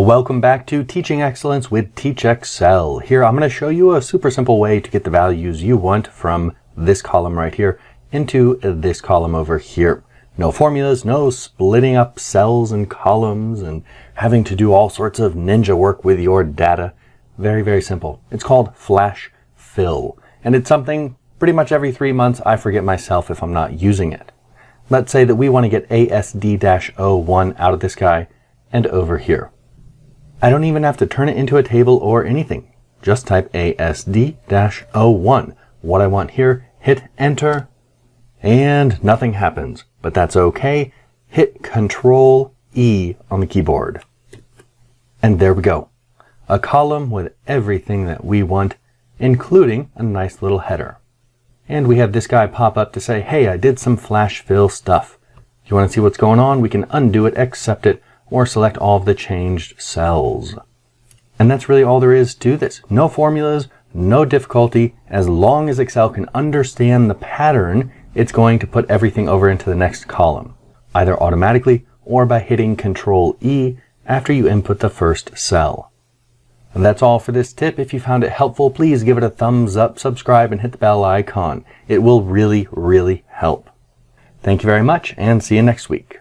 Welcome back to Teaching Excellence with TeachExcel. Here I'm going to show you a super simple way to get the values you want from this column right here into this column over here. No formulas, no splitting up cells and columns and having to do all sorts of ninja work with your data. Very, very simple. It's called flash fill. And it's something pretty much every 3 months I forget myself if I'm not using it. Let's say that we want to get ASD-01 out of this guy and over here. I don't even have to turn it into a table or anything. Just type ASD-01. What I want here, hit enter, and nothing happens. But that's okay. Hit Control E on the keyboard. And there we go. A column with everything that we want, including a nice little header. And we have this guy pop up to say, hey, I did some flash fill stuff. If you want to see what's going on, we can undo it, accept it, or select all of the changed cells. And that's really all there is to this. No formulas, no difficulty. As long as Excel can understand the pattern, it's going to put everything over into the next column, either automatically or by hitting Control E after you input the first cell. And that's all for this tip. If you found it helpful, please give it a thumbs up, subscribe, and hit the bell icon. It will really, really help. Thank you very much, and see you next week.